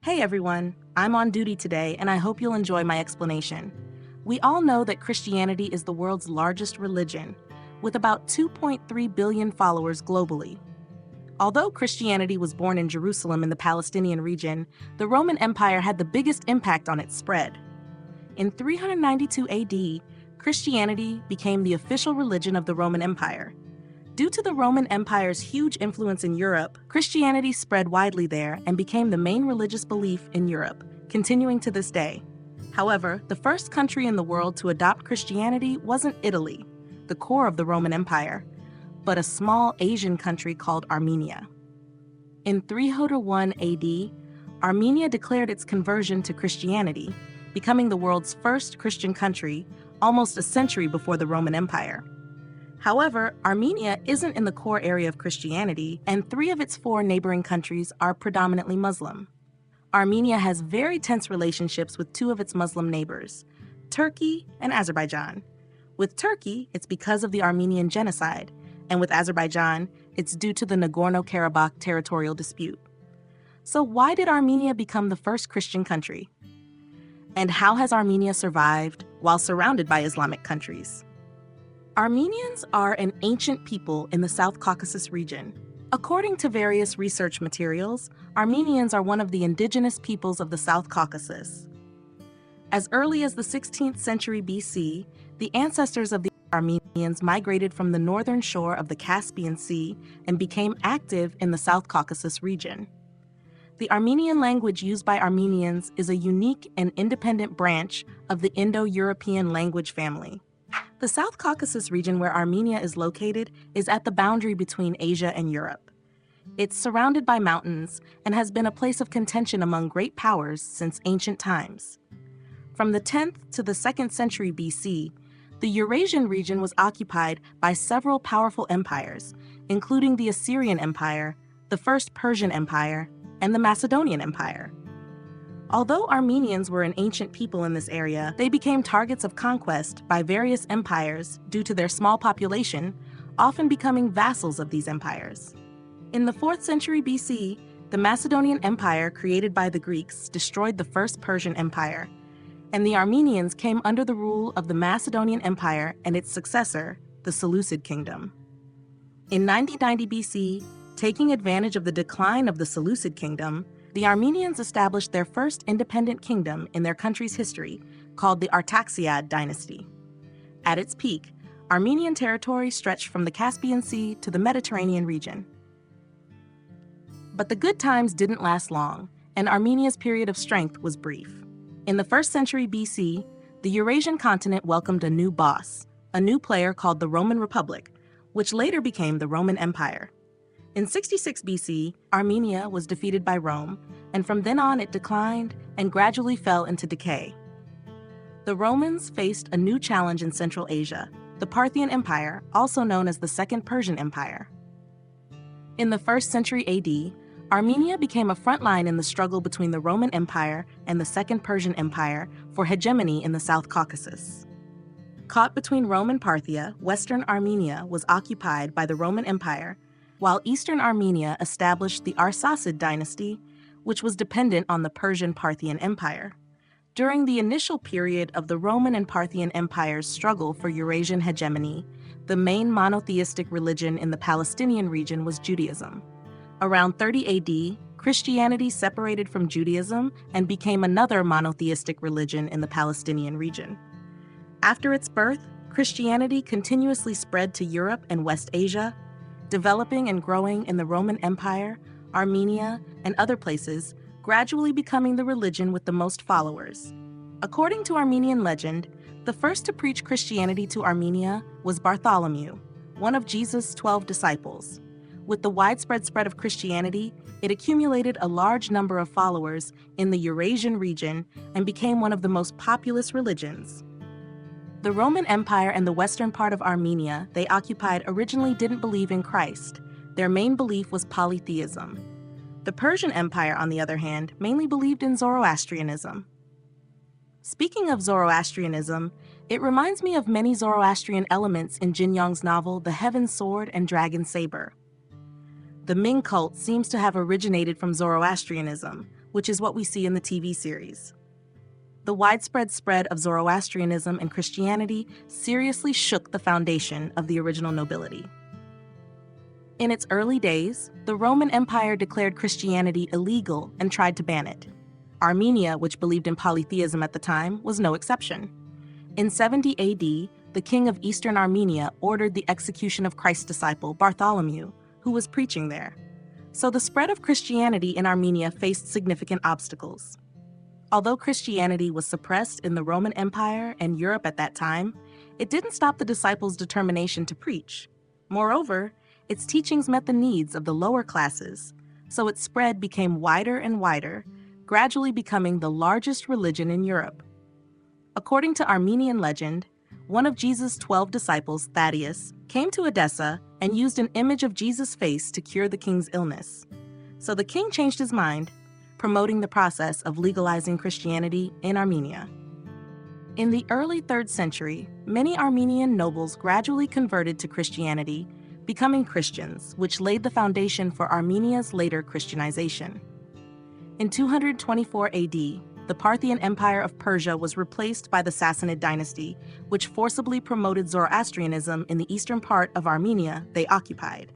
Hey everyone, I'm on duty today and I hope you'll enjoy my explanation. We all know that Christianity is the world's largest religion, with about 2.3 billion followers globally. Although Christianity was born in Jerusalem in the Palestinian region, the Roman Empire had the biggest impact on its spread. In 392 AD, Christianity became the official religion of the Roman Empire. Due to the Roman Empire's huge influence in Europe, Christianity spread widely there and became the main religious belief in Europe, continuing to this day. However, the first country in the world to adopt Christianity wasn't Italy, the core of the Roman Empire, but a small Asian country called Armenia. In 301 AD, Armenia declared its conversion to Christianity, becoming the world's first Christian country, almost a century before the Roman Empire. However, Armenia isn't in the core area of Christianity, and 3 of its 4 neighboring countries are predominantly Muslim. Armenia has very tense relationships with 2 of its Muslim neighbors, Turkey and Azerbaijan. With Turkey, it's because of the Armenian genocide, and with Azerbaijan, it's due to the Nagorno-Karabakh territorial dispute. So why did Armenia become the first Christian country? And how has Armenia survived while surrounded by Islamic countries? Armenians are an ancient people in the South Caucasus region. According to various research materials, Armenians are one of the indigenous peoples of the South Caucasus. As early as the 16th century BC, the ancestors of the Armenians migrated from the northern shore of the Caspian Sea and became active in the South Caucasus region. The Armenian language used by Armenians is a unique and independent branch of the Indo-European language family. The South Caucasus region where Armenia is located is at the boundary between Asia and Europe. It's surrounded by mountains and has been a place of contention among great powers since ancient times. From the 10th to the 2nd century BC, the Eurasian region was occupied by several powerful empires, including the Assyrian Empire, the First Persian Empire, and the Macedonian Empire. Although Armenians were an ancient people in this area, they became targets of conquest by various empires due to their small population, often becoming vassals of these empires. In the 4th century BC, the Macedonian Empire created by the Greeks destroyed the First Persian Empire, and the Armenians came under the rule of the Macedonian Empire and its successor, the Seleucid Kingdom. In 9090 BC, taking advantage of the decline of the Seleucid Kingdom, the Armenians established their first independent kingdom in their country's history, called the Artaxiad dynasty. At its peak, Armenian territory stretched from the Caspian Sea to the Mediterranean region. But the good times didn't last long, and Armenia's period of strength was brief. In the 1st century BC, the Eurasian continent welcomed a new boss, a new player called the Roman Republic, which later became the Roman Empire. In 66 BC, Armenia was defeated by Rome, and from then on it declined and gradually fell into decay. The Romans faced a new challenge in Central Asia, the Parthian Empire, also known as the Second Persian Empire. In the 1st century AD, Armenia became a front line in the struggle between the Roman Empire and the Second Persian Empire for hegemony in the South Caucasus. Caught between Rome and Parthia, Western Armenia was occupied by the Roman Empire, while Eastern Armenia established the Arsacid dynasty, which was dependent on the Persian Parthian Empire. During the initial period of the Roman and Parthian Empire's struggle for Eurasian hegemony, the main monotheistic religion in the Palestinian region was Judaism. Around 30 AD, Christianity separated from Judaism and became another monotheistic religion in the Palestinian region. After its birth, Christianity continuously spread to Europe and West Asia, developing and growing in the Roman Empire, Armenia, and other places, gradually becoming the religion with the most followers. According to Armenian legend, the first to preach Christianity to Armenia was Bartholomew, one of Jesus' 12 disciples. With the widespread spread of Christianity, it accumulated a large number of followers in the Eurasian region and became one of the most populous religions. The Roman Empire and the western part of Armenia they occupied originally didn't believe in Christ. Their main belief was polytheism. The Persian Empire, on the other hand, mainly believed in Zoroastrianism. Speaking of Zoroastrianism, it reminds me of many Zoroastrian elements in Jin Yong's novel The Heaven Sword and Dragon Saber. The Ming cult seems to have originated from Zoroastrianism, which is what we see in the TV series. The widespread spread of Zoroastrianism and Christianity seriously shook the foundation of the original nobility. In its early days, the Roman Empire declared Christianity illegal and tried to ban it. Armenia, which believed in polytheism at the time, was no exception. In 70 AD, the king of Eastern Armenia ordered the execution of Christ's disciple Bartholomew, who was preaching there. So the spread of Christianity in Armenia faced significant obstacles. Although Christianity was suppressed in the Roman Empire and Europe at that time, it didn't stop the disciples' determination to preach. Moreover, its teachings met the needs of the lower classes, so its spread became wider and wider, gradually becoming the largest religion in Europe. According to Armenian legend, one of Jesus' 12 disciples, Thaddeus, came to Edessa and used an image of Jesus' face to cure the king's illness. So the king changed his mind, promoting the process of legalizing Christianity in Armenia. In the early 3rd century, many Armenian nobles gradually converted to Christianity, becoming Christians, which laid the foundation for Armenia's later Christianization. In 224 AD, the Parthian Empire of Persia was replaced by the Sassanid dynasty, which forcibly promoted Zoroastrianism in the eastern part of Armenia they occupied.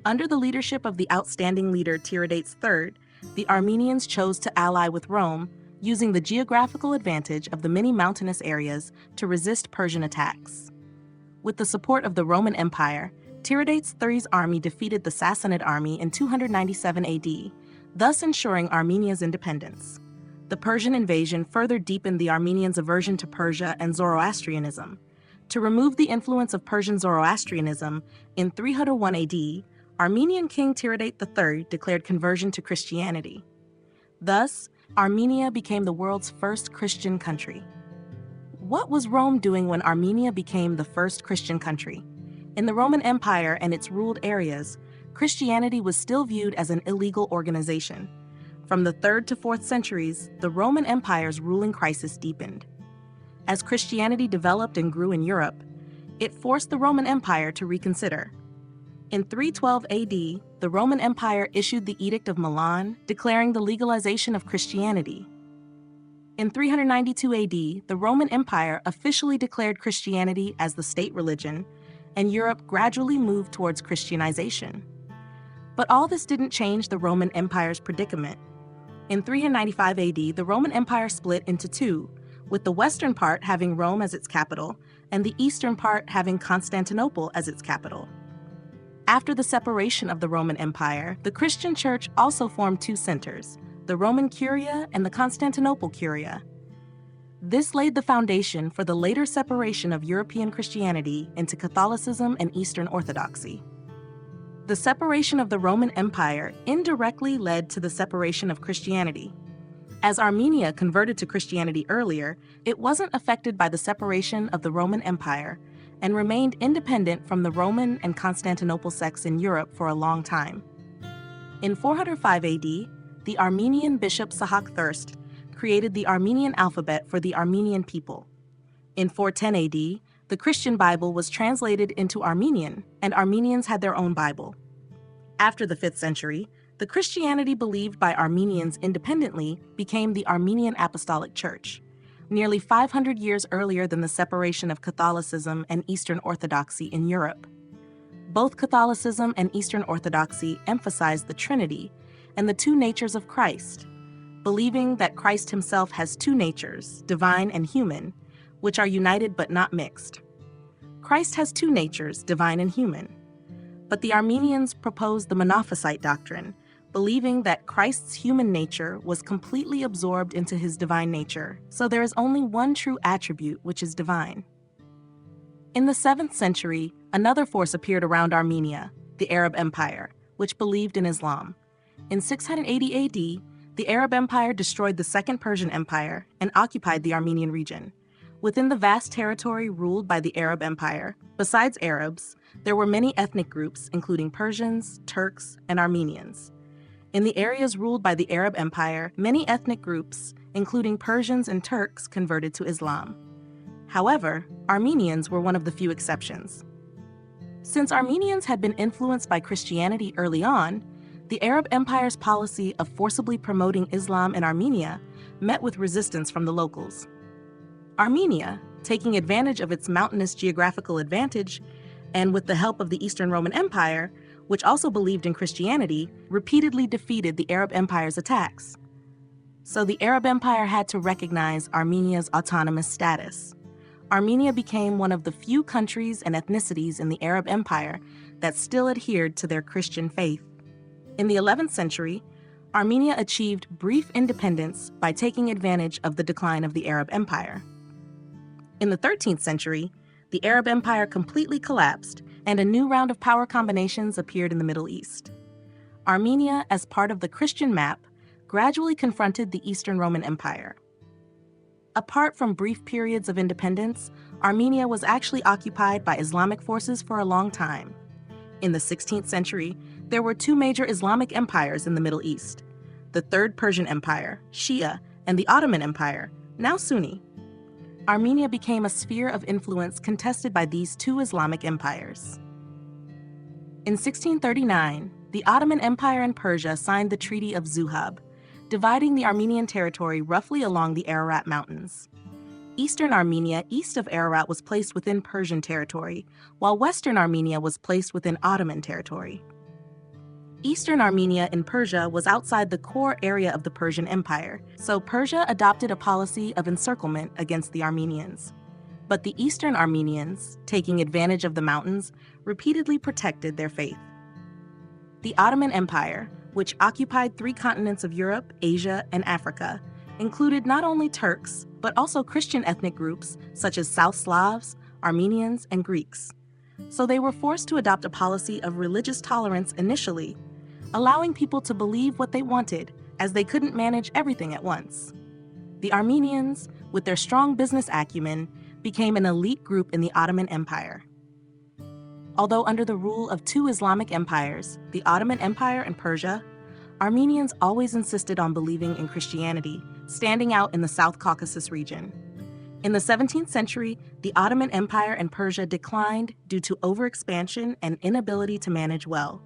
Under the leadership of the outstanding leader Tiridates III, the Armenians chose to ally with Rome, using the geographical advantage of the many mountainous areas to resist Persian attacks. With the support of the Roman Empire, Tiridates III's army defeated the Sassanid army in 297 AD, thus ensuring Armenia's independence. The Persian invasion further deepened the Armenians' aversion to Persia and Zoroastrianism. To remove the influence of Persian Zoroastrianism, in 301 AD, Armenian King Tiridate III declared conversion to Christianity. Thus, Armenia became the world's first Christian country. What was Rome doing when Armenia became the first Christian country? In the Roman Empire and its ruled areas, Christianity was still viewed as an illegal organization. From the 3rd to 4th centuries, the Roman Empire's ruling crisis deepened. As Christianity developed and grew in Europe, it forced the Roman Empire to reconsider. In 312 AD, the Roman Empire issued the Edict of Milan, declaring the legalization of Christianity. In 392 AD, the Roman Empire officially declared Christianity as the state religion, and Europe gradually moved towards Christianization. But all this didn't change the Roman Empire's predicament. In 395 AD, the Roman Empire split into two, with the western part having Rome as its capital, and the eastern part having Constantinople as its capital. After the separation of the Roman Empire, the Christian Church also formed two centers, the Roman Curia and the Constantinople Curia. This laid the foundation for the later separation of European Christianity into Catholicism and Eastern Orthodoxy. The separation of the Roman Empire indirectly led to the separation of Christianity. As Armenia converted to Christianity earlier, it wasn't affected by the separation of the Roman Empire and remained independent from the Roman and Constantinople sects in Europe for a long time. In 405 AD, the Armenian bishop Sahak Thirst created the Armenian alphabet for the Armenian people. In 410 AD, the Christian Bible was translated into Armenian, and Armenians had their own Bible. After the 5th century, the Christianity believed by Armenians independently became the Armenian Apostolic Church, nearly 500 years earlier than the separation of Catholicism and Eastern Orthodoxy in Europe. Both Catholicism and Eastern Orthodoxy emphasize the Trinity and the two natures of Christ, believing that Christ himself has two natures, divine and human, which are united but not mixed. Christ has two natures, divine and human. But the Armenians proposed the Monophysite doctrine, believing that Christ's human nature was completely absorbed into his divine nature, so there is only one true attribute which is divine. In the 7th century, another force appeared around Armenia, the Arab Empire, which believed in Islam. In 680 AD, the Arab Empire destroyed the Second Persian Empire and occupied the Armenian region. Within the vast territory ruled by the Arab Empire, besides Arabs, there were many ethnic groups, including Persians, Turks, and Armenians. In the areas ruled by the Arab Empire, many ethnic groups, including Persians and Turks, converted to Islam. However, Armenians were one of the few exceptions. Since Armenians had been influenced by Christianity early on, The Arab Empire's policy of forcibly promoting Islam in Armenia met with resistance from the locals. Armenia, taking advantage of its mountainous geographical advantage, and with the help of the Eastern Roman Empire, which also believed in Christianity, repeatedly defeated the Arab Empire's attacks. So the Arab Empire had to recognize Armenia's autonomous status. Armenia became one of the few countries and ethnicities in the Arab Empire that still adhered to their Christian faith. In the 11th century, Armenia achieved brief independence by taking advantage of the decline of the Arab Empire. In the 13th century, the Arab Empire completely collapsed, and a new round of power combinations appeared in the Middle East. Armenia, as part of the Christian map, gradually confronted the Eastern Roman Empire. Apart from brief periods of independence, Armenia was actually occupied by Islamic forces for a long time. In the 16th century, there were two major Islamic empires in the Middle East: the Third Persian Empire, Shia, and the Ottoman Empire, now Sunni. Armenia became a sphere of influence contested by these two Islamic empires. In 1639, the Ottoman Empire and Persia signed the Treaty of Zuhab, dividing the Armenian territory roughly along the Ararat Mountains. Eastern Armenia, east of Ararat, was placed within Persian territory, while Western Armenia was placed within Ottoman territory. Eastern Armenia in Persia was outside the core area of the Persian Empire, so Persia adopted a policy of encirclement against the Armenians. But the Eastern Armenians, taking advantage of the mountains, repeatedly protected their faith. The Ottoman Empire, which occupied 3 continents of Europe, Asia, and Africa, included not only Turks, but also Christian ethnic groups such as South Slavs, Armenians, and Greeks. So they were forced to adopt a policy of religious tolerance initially, allowing people to believe what they wanted, as they couldn't manage everything at once. The Armenians, with their strong business acumen, became an elite group in the Ottoman Empire. Although under the rule of 2 Islamic empires, the Ottoman Empire and Persia, Armenians always insisted on believing in Christianity, standing out in the South Caucasus region. In the 17th century, the Ottoman Empire and Persia declined due to overexpansion and inability to manage well.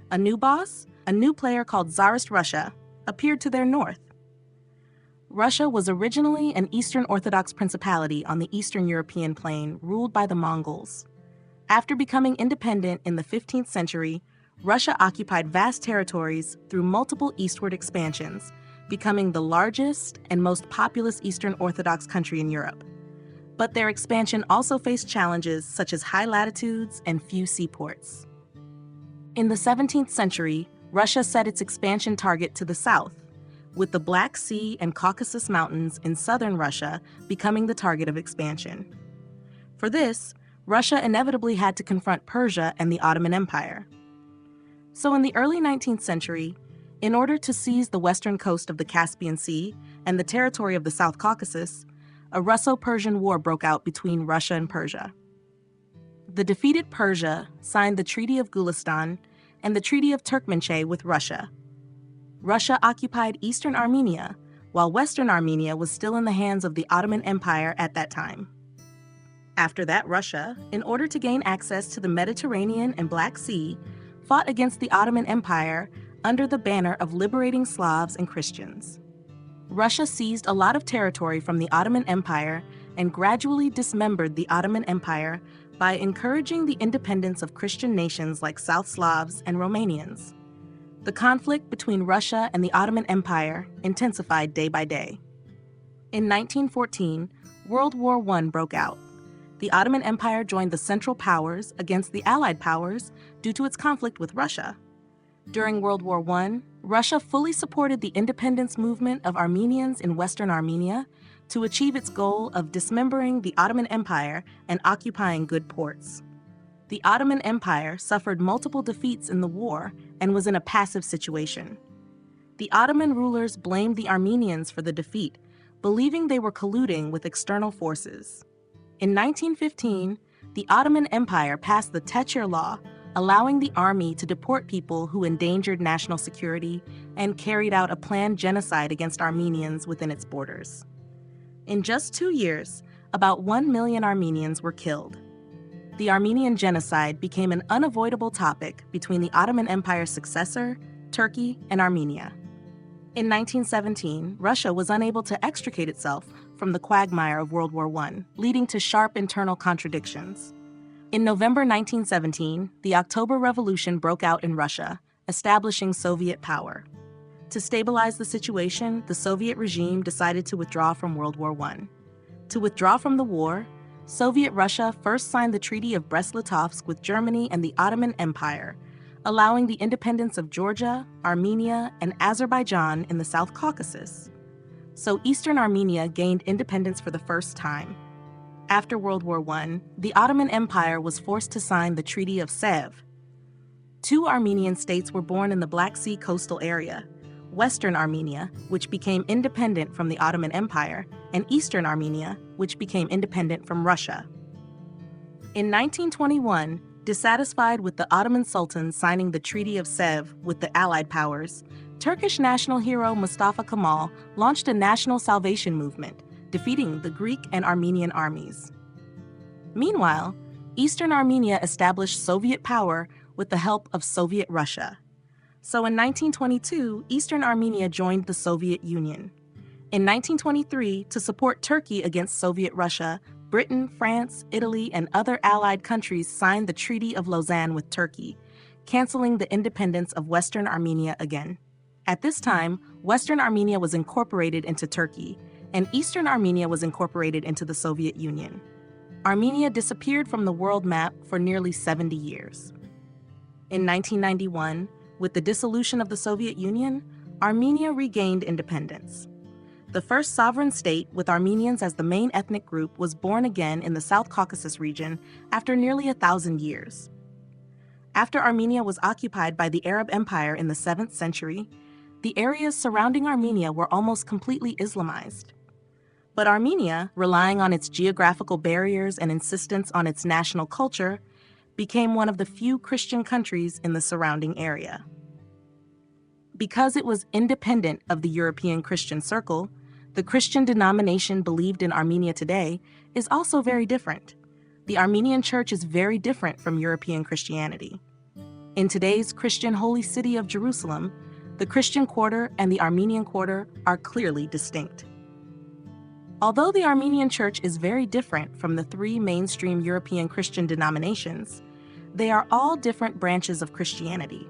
A new boss, a new player called Tsarist Russia, appeared to their north. Russia was originally an Eastern Orthodox principality on the Eastern European plain ruled by the Mongols. After becoming independent in the 15th century, Russia occupied vast territories through multiple eastward expansions, becoming the largest and most populous Eastern Orthodox country in Europe. But their expansion also faced challenges such as high latitudes and few seaports. In the 17th century, Russia set its expansion target to the south, with the Black Sea and Caucasus Mountains in southern Russia becoming the target of expansion. For this, Russia inevitably had to confront Persia and the Ottoman Empire. So in the early 19th century, in order to seize the western coast of the Caspian Sea and the territory of the South Caucasus, a Russo-Persian war broke out between Russia and Persia. The defeated Persia signed the Treaty of Gulistan and the Treaty of Turkmenchay with Russia. Russia occupied eastern Armenia, while western Armenia was still in the hands of the Ottoman Empire at that time. After that, Russia, in order to gain access to the Mediterranean and Black Sea, fought against the Ottoman Empire under the banner of liberating Slavs and Christians. Russia seized a lot of territory from the Ottoman Empire and gradually dismembered the Ottoman Empire by encouraging the independence of Christian nations like South Slavs and Romanians. The conflict between Russia and the Ottoman Empire intensified day by day. In 1914, World War I broke out. The Ottoman Empire joined the Central Powers against the Allied powers due to its conflict with Russia. During World War I, Russia fully supported the independence movement of Armenians in Western Armenia to achieve its goal of dismembering the Ottoman Empire and occupying good ports. The Ottoman Empire suffered multiple defeats in the war and was in a passive situation. The Ottoman rulers blamed the Armenians for the defeat, believing they were colluding with external forces. In 1915, the Ottoman Empire passed the Techer Law, allowing the army to deport people who endangered national security and carried out a planned genocide against Armenians within its borders. In just 2 years, about 1 million Armenians were killed. The Armenian genocide became an unavoidable topic between the Ottoman Empire's successor Turkey, and Armenia. In 1917, Russia was unable to extricate itself from the quagmire of World War I, leading to sharp internal contradictions. In November 1917, the October Revolution broke out in Russia, establishing Soviet power. To stabilize the situation, the Soviet regime decided to withdraw from World War I. To withdraw from the war, Soviet Russia first signed the Treaty of Brest-Litovsk with Germany and the Ottoman Empire, allowing the independence of Georgia, Armenia, and Azerbaijan in the South Caucasus. So Eastern Armenia gained independence for the first time. After World War I, the Ottoman Empire was forced to sign the Treaty of Sèvres. Two Armenian states were born in the Black Sea coastal area: Western Armenia, which became independent from the Ottoman Empire, and Eastern Armenia, which became independent from Russia. In 1921, dissatisfied with the Ottoman Sultan signing the Treaty of Sèvres with the Allied powers, Turkish national hero Mustafa Kemal launched a national salvation movement, defeating the Greek and Armenian armies. Meanwhile, Eastern Armenia established Soviet power with the help of Soviet Russia. So in 1922, Eastern Armenia joined the Soviet Union. In 1923, to support Turkey against Soviet Russia, Britain, France, Italy, and other allied countries signed the Treaty of Lausanne with Turkey, canceling the independence of Western Armenia again. At this time, Western Armenia was incorporated into Turkey, and Eastern Armenia was incorporated into the Soviet Union. Armenia disappeared from the world map for nearly 70 years. In 1991, with the dissolution of the Soviet Union, Armenia regained independence. The first sovereign state, with Armenians as the main ethnic group, was born again in the South Caucasus region after nearly 1,000 years. After Armenia was occupied by the Arab Empire in the 7th century, the areas surrounding Armenia were almost completely Islamized. But Armenia, relying on its geographical barriers and insistence on its national culture, became one of the few Christian countries in the surrounding area. Because it was independent of the European Christian circle, the Christian denomination believed in Armenia today is also very different. The Armenian Church is very different from European Christianity. In today's Christian holy city of Jerusalem, the Christian quarter and the Armenian quarter are clearly distinct. Although the Armenian Church is very different from the three mainstream European Christian denominations, they are all different branches of Christianity.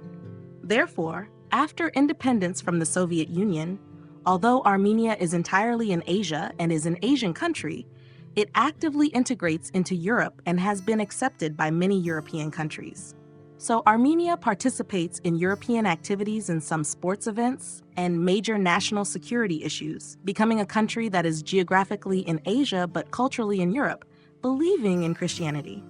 Therefore, after independence from the Soviet Union, although Armenia is entirely in Asia and is an Asian country, it actively integrates into Europe and has been accepted by many European countries. So Armenia participates in European activities in some sports events and major national security issues, becoming a country that is geographically in Asia but culturally in Europe, believing in Christianity.